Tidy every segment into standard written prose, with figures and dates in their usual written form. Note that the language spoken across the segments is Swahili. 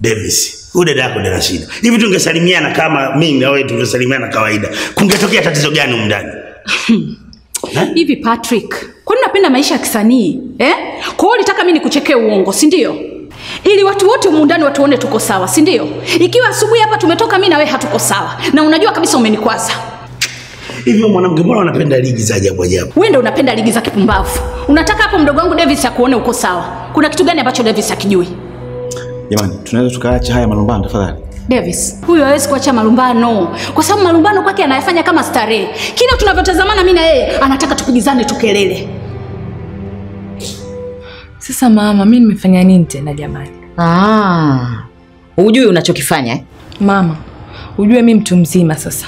Davis, huyu dada yako Darashida. Hivi tungesalimiana kama mimi na wewe tungesalimiana kawaida. Kungetokea tatizo gani huko ndani? Hivi Patrick, kwani unapenda maisha ya kisanii? Kwa hiyo ulitaka mimi nikuchekee uongo, si ndio? Ili watu wote humu ndani watuone tuko sawa, si ndio? Ikiwa asubuhi hapa tumetoka mimi na wewe hatuko sawa. Na unajua kabisa umenikwaza. Hivi mwanamke mbona unapenda ligi za ajabu ajabu? Wewe ndio unapenda ligi za kipumbavu. Unataka hapo mdogo wangu Davis akuone uko sawa. Kuna kitu gani ambacho Davis hakijui? Jamani, tunaweza tukaacha haya malumbano tafadhali. Davis, huyu hawezi kuacha malumbano. Kwa sababu malumbano kwake anayafanya kama starehe. Kila tunavyotazamana mimi na yeye, anataka tupigizane tukelele. Sasa mama, mimi nimefanya nini tena jamani? Hujui unachokifanya Mama, ujue mimi mtu mzima sasa.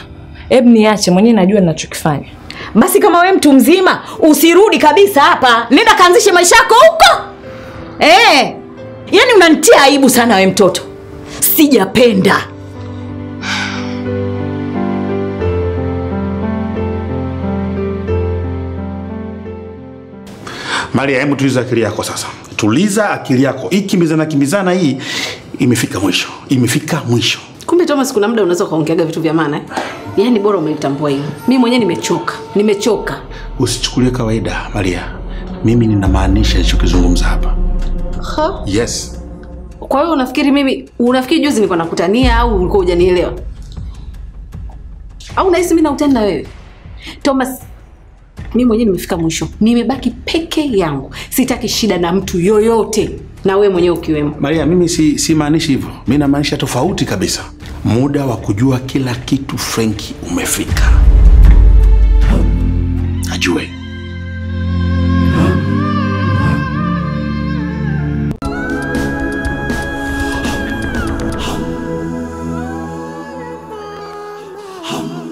Hebu niache mwenyewe najua ninachokifanya. Basi kama wewe mtu mzima, usirudi kabisa hapa. Nenda kaanzishe maisha yako huko. Yaani unanitia aibu sana wewe mtoto. Sijapenda. Maria, hebu tuliza akili yako sasa. Tuliza akili yako. Hii kimbizana hii imefika mwisho. Imefika mwisho. Kumbe Thomas, kuna muda unaweza kaongeaga vitu vya maana. Yaani bora umelitambua hilo. Mimi mwenyewe nimechoka. Usichukulie kawaida, Maria. Mimi ninamaanisha hicho kizungumza hapa. Yes. Kwa hiyo unafikiri juzi nilikuwa nakutania au ulikuwa hujanielewa? Au unahisi mimi nautani na wewe? Thomas, mimi mwenyewe nimefika mwisho. Nimebaki peke yangu. Sitaki shida na mtu yoyote, na wewe mwenyewe ukiwemo. Maria, mimi si maanishi hivyo. Mimi namaanisha tofauti kabisa. Muda wa kujua kila kitu Frankie umefika. Ajue. Hum.